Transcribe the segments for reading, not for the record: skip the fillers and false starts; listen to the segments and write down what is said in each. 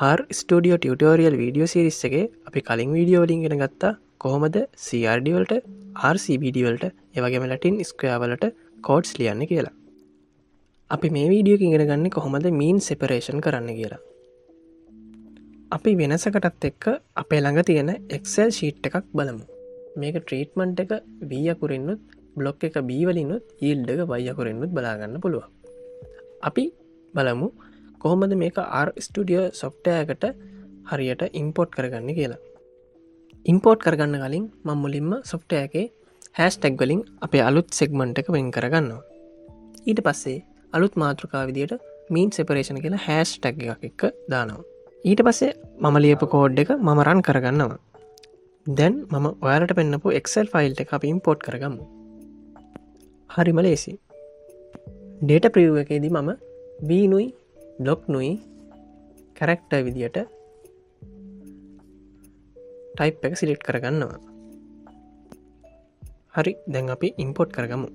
R Studio tutorial video series එකේ අපි කලින් වීඩියෝ වලින් ඉගෙන ගත්තා කොහොමද CRD වලට RCBD වලට ඒ වගේම ලැටින් ස්ක්වෙයාර් වලට කෝඩ්ස් ලියන්න කියලා. අපි මේ වීඩියෝ එකේ ඉගෙන ගන්නේ කොහොමද මීන් සෙපරේෂන් කරන්න කියලා. අපි වෙනසකටත් එක්ක අපේ ළඟ තියෙන Excel sheet එකක් බලමු. මේක ට්‍රීට්මන්ට් එක V අකුරින්නුත් බ්ලොක් එක B වලින්නුත් yield එක Y අකුරින්නුත් බලා ගන්න පුළුවන්. අපි බලමු කොහොමද මේක R Studio software එකට හරියට import කරගන්න කියලා. import කරගන්න කලින් මම මුලින්ම software එකේ hashtag වලින් අපේ අලුත් segment එක වෙන් කරගන්නවා. ඊට පස්සේ අලුත් මාතෘකාව විදියට mean separation කියලා hashtag එකක් එක්ක දානවා. ඊට පස්සේ මම ලියපු කෝඩ් එක මම run කරගන්නවා. දැන් මම ඔයාලට පෙන්නපු Excel file එක අපි import කරගමු. හරිම ලේසි. data preview එකේදී මම v නුයි බ්ලොක් නුයි කැරක්ටර් විදියට ටයිප් එක සිලෙක්ට් කරගන්නවා. හරි, දැන් අපි ඉම්පෝර්ට් කරගමු.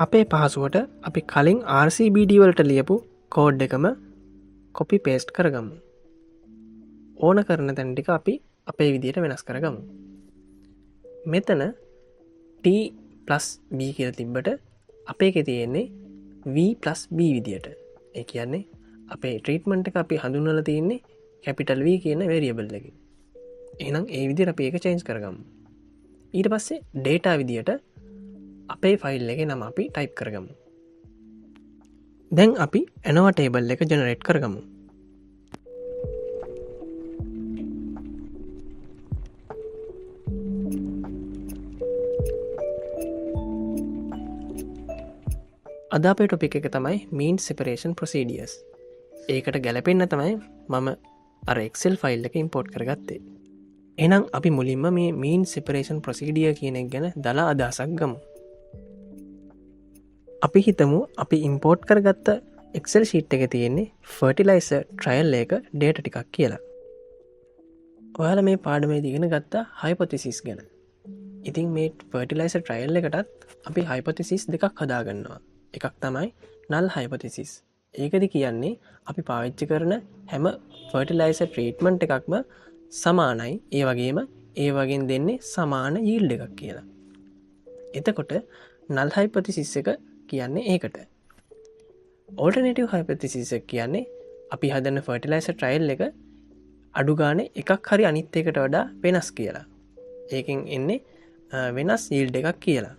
අපේ පහසුවට අපි කලින් RCBD වලට ලියපු කෝඩ් එකම කොපි පේස්ට් කරගමු. ඕන කරන තැන් ටික අපි අපේ විදියට වෙනස් කරගමු. මෙතන T+B කියලා තිබ්බට අපේ එකේ තියෙන්නේ V+B විදියට. ඒ කියන්නේ අපේ ට්‍රීට්මන්ට් එක අපි හඳුන්වලා තියෙන්නේ capital V කියන variable එකකින්. එහෙනම් ඒ විදිහට අපි ඒක change කරගමු. ඊට පස්සේ data විදියට අපේ file එකේ නම අපි type කරගමු. දැන් අපි ANOVA table එක generate කරගමු. අද අපේ ටොපික් එක තමයි mean separation procedures. ඒකට ගැලපෙන්න තමයි මම අර Excel ෆයිල් එක ඉම්පෝර්ට් කරගත්තේ. එහෙනම් අපි මුලින්ම මේ mean separation procedure කියන එක ගැන දලා අදහසක් ගමු. අපි හිතමු අපි ඉම්පෝර්ට් කරගත්ත Excel sheet එකේ තියෙන්නේ fertilizer trial එක data ටිකක් කියලා. ඔයාලා මේ පාඩමේදී ඉගෙන ගත්ත hypothesis ගැන. ඉතින් මේ fertilizer trial එකටත් අපි hypothesis දෙකක් හදාගන්නවා. එකක් තමයි null hypothesis. ඒකද කියන්නේ අපි පාවිච්චි කරන හැම ෆර්ටිලයිසර් ට්‍රීට්මන්ට් එකක්ම සමානයි, ඒ වගේම ඒ වගේන් දෙන්නේ සමාන yield එකක් කියලා. එතකොට null hypothesis එක කියන්නේ ඒකට. alternative hypothesis එක කියන්නේ අපි හදන ෆර්ටිලයිසර් ට්‍රයල් එක අඩු ගානේ එකක් හරි අනිත් එකට වඩා වෙනස් කියලා. ඒකෙන් එන්නේ වෙනස් yield එකක් කියලා.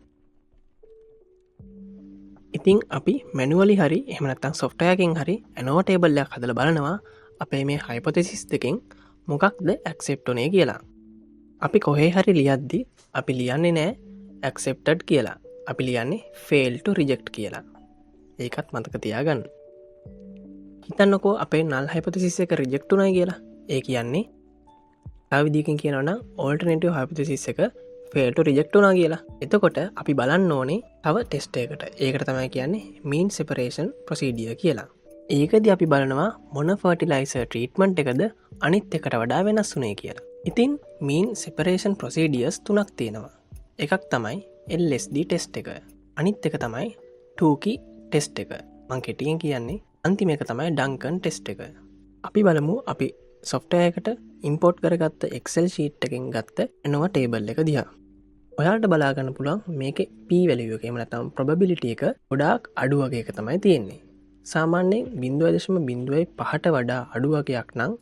ඉතින් අපි මැනුවලි හරි එහෙම නැත්නම් software එකෙන් හරි ANOVA table එකක් හදලා බලනවා අපේ මේ hypothesis දෙකෙන් මොකක්ද accept උනේ කියලා. අපි කොහේ හරි ලියද්දි අපි ලියන්නේ නැහැ accepted කියලා. අපි ලියන්නේ fail to reject කියලා. ඒකත් මතක තියාගන්න. හිතන්නකෝ අපේ null hypothesis එක reject උනායි කියලා. ඒ කියන්නේ තව විදිහකින් කියනවා නම් alternative hypothesis එක fail to reject උනා කියලා. එතකොට අපි බලන්න ඕනේ තව ටෙස්ට් එකකට. ඒකට තමයි කියන්නේ mean separation procedure කියලා. ඒකදී අපි බලනවා මොන fertilizer treatment එකද අනිත් එකට වඩා වෙනස් වුනේ කියලා. ඉතින් mean separation procedures තුනක් තියෙනවා. එකක් තමයි LSD test එක. අනිත් එක තමයි Tukey test එක. මම කෙටියෙන් කියන්නේ අන්තිම එක තමයි Duncan test එක. අපි බලමු අපි software එකට import කරගත්ත Excel sheet එකෙන් ගත්ත ANOVA table එක දිහා. ඔයාලට බලාගන්න පුළුවන් මේකේ P value එක එහෙම නැත්නම් probability එක ගොඩාක් අඩු වගේ එක තමයි තියෙන්නේ. සාමාන්‍යයෙන් 0.05ට වඩා අඩු වගේක් නම්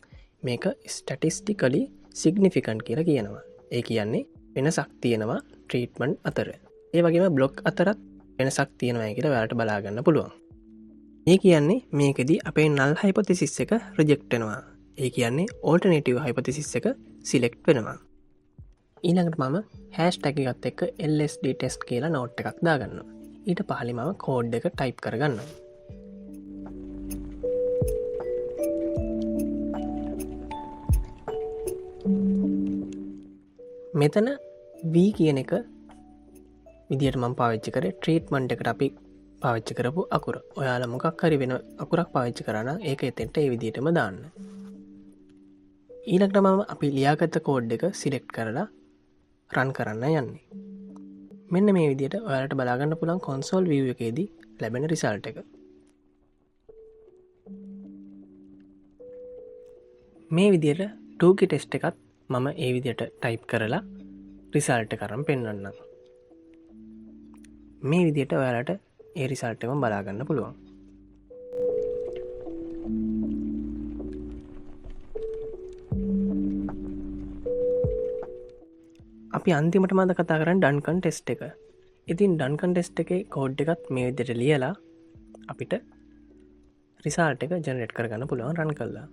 මේක statistically significant කියලා කියනවා. ඒ කියන්නේ වෙනසක් තියෙනවා treatment අතර. ඒ වගේම block අතරත් වෙනසක් තියෙනවා කියලා ඔයාලට බලාගන්න පුළුවන්. ඒ කියන්නේ මේකෙදී අපේ null hypothesis එක reject වෙනවා. ඒ කියන්නේ alternative hypothesis එක select වෙනවා. ඊළඟට මම hashtag එකත් එක්ක LSD test කියලා note එකක් දාගන්නවා. ඊට පහලින් මම කෝඩ් එක type කරගන්නවා. මෙතන V කියන එක විදියට මම පාවිච්චි කරේ ට්‍රීට්මන්ට් එකට අපි පාවිච්චි කරපු අකුර. ඔයාලා මොකක් හරි වෙන අකුරක් පාවිච්චි කරා නම් ඒක එතෙන්ට ඒ විදියටම දාන්න. ඊළඟට මම අපි ලියාගත්ත කෝඩ් එක සිලෙක්ට් කරලා රන් කරන්න යන්නේ. මෙන්න මේ විදියට ඔයාලට බලාගන්න පුළුවන් console view එකේදී ලැබෙන result එක. මේ විදියට ටූකි ටෙස්ට් එකත් මම ඒ විදියට ටයිප් කරලා රිසල්ට් කරම් පෙන්වන්නම්. මේ විදියට ඔයාලට ඒ රිසල්ට්ම බලාගන්න පුළුවන්. අපි අන්තිමට මද කතා කරන්න ඩන්කන් ටෙස්ට් එක. ඉතින් ඩන්කන් ටෙස්ට් එක කෝඩ් එකත් මේ විදියට ලියලා අපිට රිසාල්ට් එක ජනරේට් කරගන්න පුළුවන් රන් කල්ලා.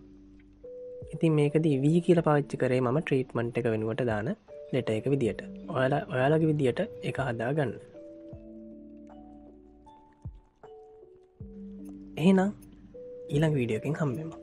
ඉතින් මේකද වී කියල පාච්චි කරේ ම ට්‍රීට්මන්ට් එක වෙනුවට දාන ලෙට එක විදියට ඔයාලගේ විදියට එක හදා ගන්න. එහෙනම් ඊළඟ වීඩියෝකින් හම්බෙම.